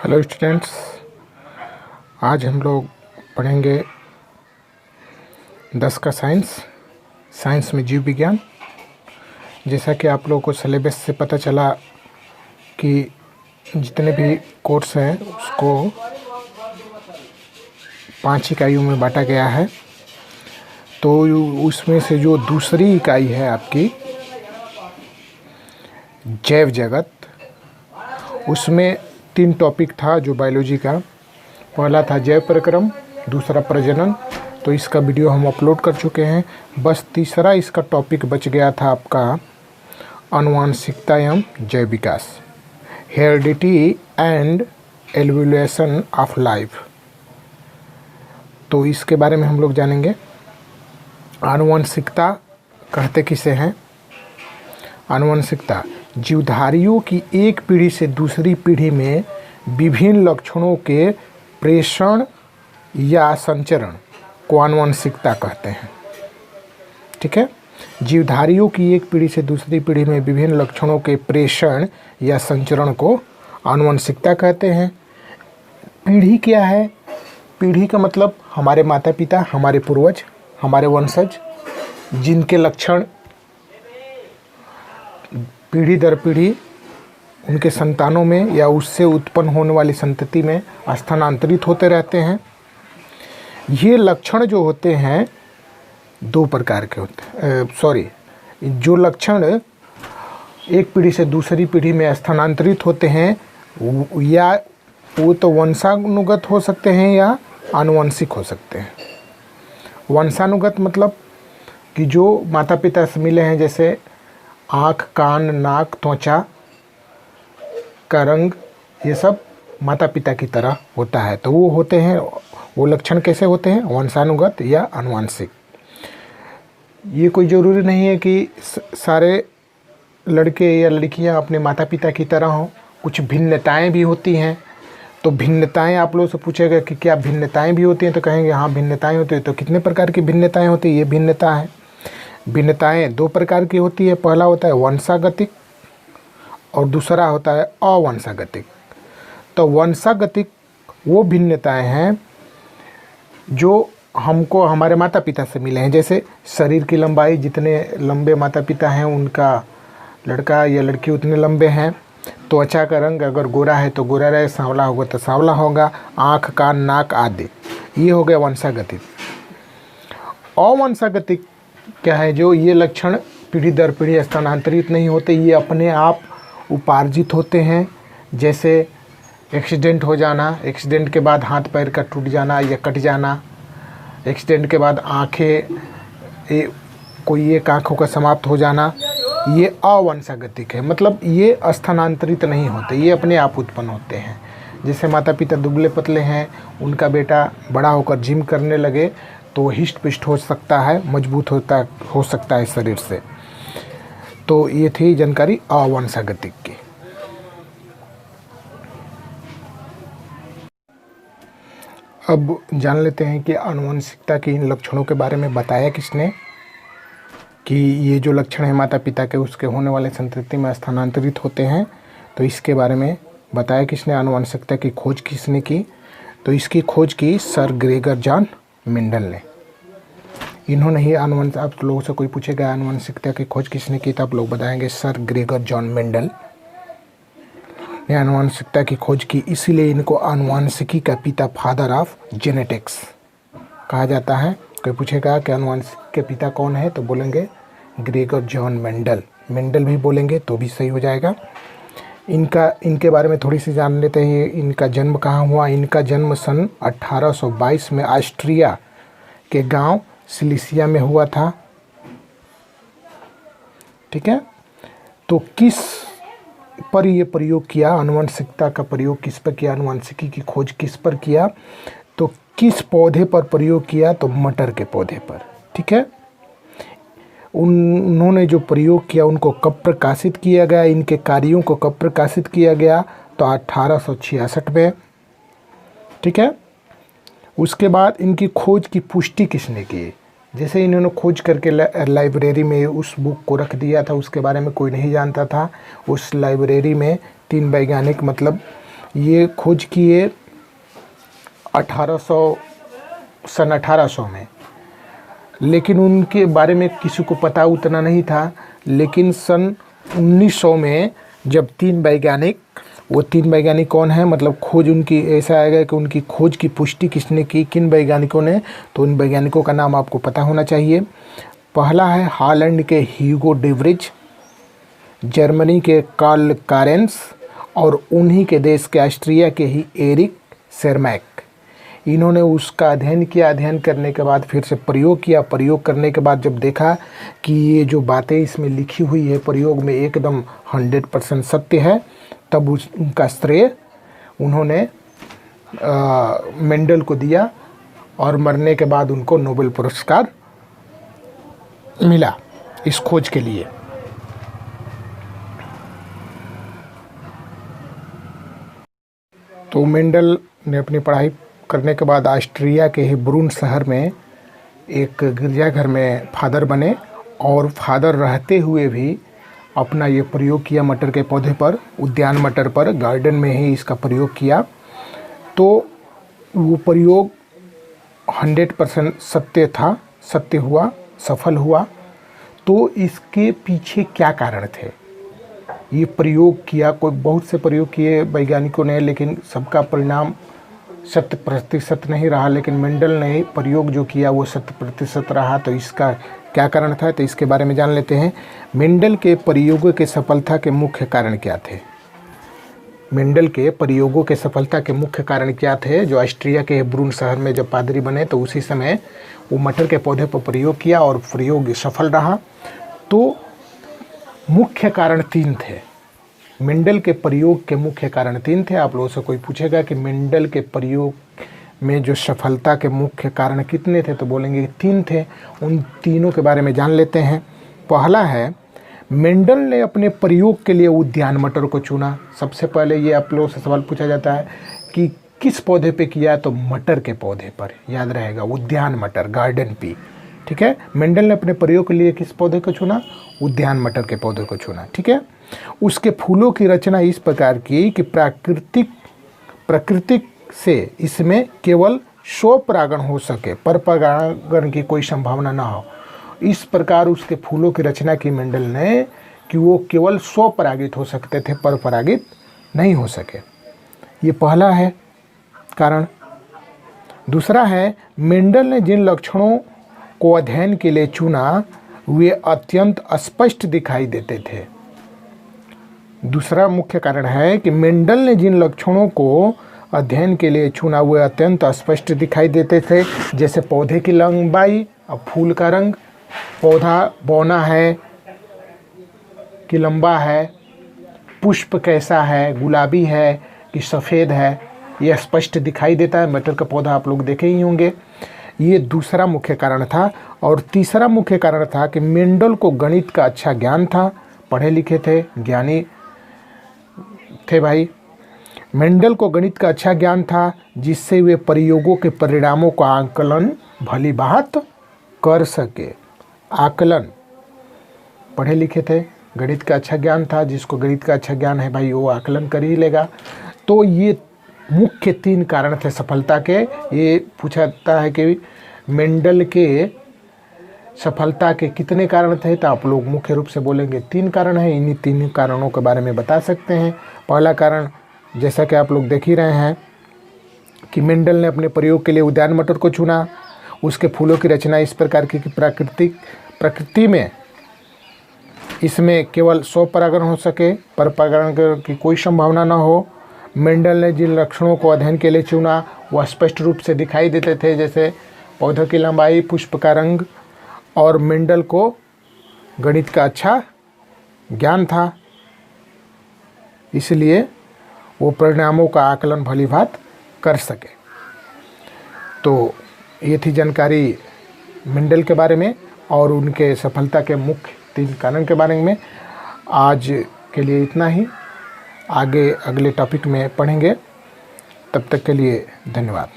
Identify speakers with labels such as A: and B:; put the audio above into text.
A: Hello students, आज हम लोग पढ़ेंगे 10 का साइंस में जीव विज्ञान। जैसा कि आप लोगों को सिलेबस से पता चला कि जितने भी कोर्स हैं उसको 5 इकाइयों में बांटा गया है। तो उसमें से जो दूसरी इकाई है आपकी जैव जगत, उसमें 3 टॉपिक था जो बायोलॉजी का। पहला था जैव प्रक्रम, दूसरा प्रजनन, तो इसका वीडियो हम अपलोड कर चुके हैं। बस तीसरा इसका टॉपिक बच गया था आपका आनुवांशिकता एवं जैव विकास, heredity and evolution of life. तो इसके बारे में हम लोग जानेंगे। आनुवंशिकता कहते किसे हैं? आनुवंशिकता जीवधारियों की एक पीढ़ी से दूसरी पीढ़ी में विभिन्न लक्षणों के प्रेषण या संचरण को आनुवंशिकता कहते हैं। ठीक है, जीवधारियों की एक पीढ़ी से दूसरी पीढ़ी में विभिन्न लक्षणों के प्रेषण या संचरण को आनुवंशिकता कहते हैं। पीढ़ी क्या है? पीढ़ी का मतलब हमारे माता पिता, हमारे पूर्वज, हमारे वंशज, जिनके लक्षण पीढ़ी दर पीढ़ी उनके संतानों में या उससे उत्पन्न होने वाली संतति में स्थानांतरित होते रहते हैं। ये लक्षण जो होते हैं 2 प्रकार के होते हैं। जो लक्षण एक पीढ़ी से दूसरी पीढ़ी में स्थानांतरित होते हैं या वो तो वंशानुगत हो सकते हैं या आनुवंशिक हो सकते हैं। वंशानुगत मतलब कि जो माता पिता से मिले हैं, जैसे आँख, कान, नाक, त्वचा का रंग, ये सब माता पिता की तरह होता है। तो वो होते हैं, वो लक्षण कैसे होते हैं? वंशानुगत या आनुवंशिक। ये कोई ज़रूरी नहीं है कि सारे लड़के या लड़कियां अपने माता पिता की तरह हों। कुछ भिन्नताएं भी होती हैं। तो भिन्नताएं आप लोगों से पूछेगा कि क्या भिन्नताएं भी होती हैं, तो कहेंगे हाँ भिन्नताएं होती हैं। तो कितने प्रकार की भिन्नताएं होती हैं? ये भिन्नता है। भिन्नताएं 2 प्रकार की होती है। पहला होता है वंशागतिक और दूसरा होता है अवंशागतिक। तो वंशागतिक वो भिन्नताएं हैं जो हमको हमारे माता पिता से मिले हैं। जैसे शरीर की लंबाई, जितने लंबे माता पिता हैं उनका लड़का या लड़की उतने लंबे हैं। त्वचा का रंग अगर गोरा है तो गोरा रहे, सांवला होगा तो सांवला होगा, आँख, कान, नाक आदि, ये हो गया वंशागतिक। अवंशागतिक क्या है? जो ये लक्षण पीढ़ी दर पीढ़ी स्थानांतरित नहीं होते, ये अपने आप उपार्जित होते हैं। जैसे एक्सीडेंट हो जाना, एक्सीडेंट के बाद हाथ पैर का टूट जाना या कट जाना, एक्सीडेंट के बाद आँखें, कोई एक आँखों का समाप्त हो जाना, ये अवंशागतिक है। मतलब ये स्थानांतरित नहीं होते, ये अपने आप उत्पन्न होते हैं। जैसे माता पिता दुबले पतले हैं, उनका बेटा बड़ा होकर जिम करने लगे तो हिष्ट पिष्ट हो सकता है, मजबूत हो सकता है शरीर से। तो ये थी जानकारी अवंशागतिक की। अब जान लेते हैं कि आनुवंशिकता के इन लक्षणों के बारे में बताया किसने, कि ये जो लक्षण है माता पिता के, उसके होने वाले संतति में स्थानांतरित होते हैं। तो इसके बारे में बताया किसने? आनुवंशिकता की खोज किसने की? तो इसकी खोज की सर ग्रेगर जॉन मेंडल ने। इन्होंने ही आप लोगों से कोई पूछेगा आनुवंशिकता की खोज किसने की, तो आप लोग बताएंगे सर ग्रेगर जॉन मेंडल ने आनुवंशिकता की खोज की। इसीलिए इनको आनुवंशिकी का पिता, फादर ऑफ जेनेटिक्स कहा जाता है। कोई पूछेगा कि आनुवंशिक के पिता कौन है, तो बोलेंगे ग्रेगर जॉन मेंडल। मेंडल भी बोलेंगे तो भी सही हो जाएगा। इनके बारे में थोड़ी सी जान लेते हैं। इनका जन्म कहाँ हुआ? इनका जन्म सन 1822 में ऑस्ट्रिया के गांव सिलिसिया में हुआ था। ठीक है, तो किस पर ये प्रयोग किया? आनुवंशिकता का प्रयोग किस पर किया? आनुवंशिकी की खोज किस पर किया? तो किस पौधे पर प्रयोग किया? तो मटर के पौधे पर। ठीक है, उन्होंने जो प्रयोग किया उनको कब प्रकाशित किया गया? इनके कार्यों को कब प्रकाशित किया गया? तो 1866 में। ठीक है, उसके बाद इनकी खोज की पुष्टि किसने की? जैसे इन्होंने खोज करके लाइब्रेरी में उस बुक को रख दिया था, उसके बारे में कोई नहीं जानता था। उस लाइब्रेरी में 3 वैज्ञानिक, मतलब ये खोज किए 1800 सन 1800 में, लेकिन उनके बारे में किसी को पता उतना नहीं था। लेकिन सन 1900 में जब 3 वैज्ञानिक, वो 3 वैज्ञानिक कौन है, मतलब खोज उनकी ऐसा आएगा कि उनकी खोज की पुष्टि किसने की, किन वैज्ञानिकों ने, तो उन वैज्ञानिकों का नाम आपको पता होना चाहिए। पहला है हॉलैंड के ह्यूगो डे व्रिज, जर्मनी के कार्ल कारेंस और उन्हीं के देश के ऑस्ट्रिया के ही एरिक सेरमैक। इन्होंने उसका अध्ययन किया। अध्ययन करने के बाद फिर से प्रयोग किया। प्रयोग करने के बाद जब देखा कि ये जो बातें इसमें लिखी हुई है प्रयोग में एकदम 100% सत्य है, तब उनका श्रेय उन्होंने मेंडल को दिया और मरने के बाद उनको नोबेल पुरस्कार मिला इस खोज के लिए। तो मेंडल ने अपनी पढ़ाई करने के बाद ऑस्ट्रिया के ही ब्रून शहर में एक गिरजाघर में फादर बने और फादर रहते हुए भी अपना ये प्रयोग किया मटर के पौधे पर, उद्यान मटर पर, गार्डन में ही इसका प्रयोग किया। तो वो प्रयोग 100% सत्य था, सत्य हुआ, सफल हुआ। तो इसके पीछे क्या कारण थे? ये प्रयोग किया, कोई बहुत से प्रयोग किए वैज्ञानिकों ने, लेकिन सबका परिणाम 100% नहीं रहा। लेकिन मेंडल ने प्रयोग जो किया वो 100% रहा। तो इसका क्या कारण था, तो इसके बारे में जान लेते हैं। मेंडल के प्रयोगों के सफलता के मुख्य कारण क्या थे? मेंडल के प्रयोगों के सफलता के मुख्य कारण क्या थे? जो ऑस्ट्रिया के ब्रून शहर में जब पादरी बने तो उसी समय वो मटर के पौधे पर प्रयोग किया और प्रयोग सफल रहा। तो मुख्य कारण 3 थे। मेंडल के प्रयोग के मुख्य कारण 3 थे। आप लोगों से कोई पूछेगा कि मेंडल के प्रयोग में जो सफलता के मुख्य कारण कितने थे, तो बोलेंगे 3 थे। उन तीनों के बारे में जान लेते हैं। पहला है, मेंडल ने अपने प्रयोग के लिए उद्यान मटर को चुना। सबसे पहले ये आप लोगों से सवाल पूछा जाता है कि किस पौधे पे किया, तो मटर के पौधे पर, याद रहेगा, उद्यान मटर, गार्डन पी। ठीक है, मेंडल ने अपने प्रयोग के लिए किस पौधे को चुना? उद्यान मटर के पौधे को चुना। ठीक है, उसके फूलों की रचना इस प्रकार की कि प्राकृतिक से इसमें केवल स्वपरागण हो सके, परपरागण की कोई संभावना ना हो। इस प्रकार उसके फूलों की रचना की मेंडल ने कि वो केवल स्वपरागित हो सकते थे, परपरागित नहीं हो सके। ये पहला है कारण। दूसरा है, मेंडल ने जिन लक्षणों को अध्ययन के लिए चुना वे अत्यंत स्पष्ट दिखाई देते थे। दूसरा मुख्य कारण है कि मेंडल ने जिन लक्षणों को अध्ययन के लिए चुना वे अत्यंत स्पष्ट दिखाई देते थे, जैसे पौधे की लंबाई और फूल का रंग। पौधा बौना है कि लंबा है, पुष्प कैसा है, गुलाबी है कि सफ़ेद है, ये स्पष्ट दिखाई देता है। मटर का पौधा आप लोग देखे ही होंगे। ये दूसरा मुख्य कारण था। और तीसरा मुख्य कारण था कि मेंडल को गणित का अच्छा ज्ञान था, पढ़े लिखे थे, ज्ञानी थे भाई। मेंडल को गणित का अच्छा ज्ञान था, जिससे वे प्रयोगों के परिणामों का आकलन भली बात कर सके। आकलन, पढ़े लिखे थे, गणित का अच्छा ज्ञान था, जिसको गणित का अच्छा ज्ञान है भाई वो आकलन कर ही लेगा। तो ये मुख्य 3 कारण थे सफलता के। ये पूछा जाता है कि मेंडल के सफलता के कितने कारण थे, तो आप लोग मुख्य रूप से बोलेंगे 3 कारण हैं। इन्हीं 3 कारणों के बारे में बता सकते हैं। पहला कारण, जैसा कि आप लोग देख ही रहे हैं कि मेंडल ने अपने प्रयोग के लिए उद्यान मटर को चुना। उसके फूलों की रचना इस प्रकार की कि प्रकृति में इसमें केवल स्वपरागण हो सके, परपरागण की कोई संभावना न हो। मेंडल ने जिन लक्षणों को अध्ययन के लिए चुना वह स्पष्ट रूप से दिखाई देते थे, जैसे पौधों की लंबाई, पुष्प का रंग। और मेंडल को गणित का अच्छा ज्ञान था, इसलिए वो परिणामों का आकलन भली भांति कर सके। तो ये थी जानकारी मेंडल के बारे में और उनके सफलता के मुख्य 3 कारण के बारे में। आज के लिए इतना ही, आगे अगले टॉपिक में पढ़ेंगे। तब तक के लिए धन्यवाद।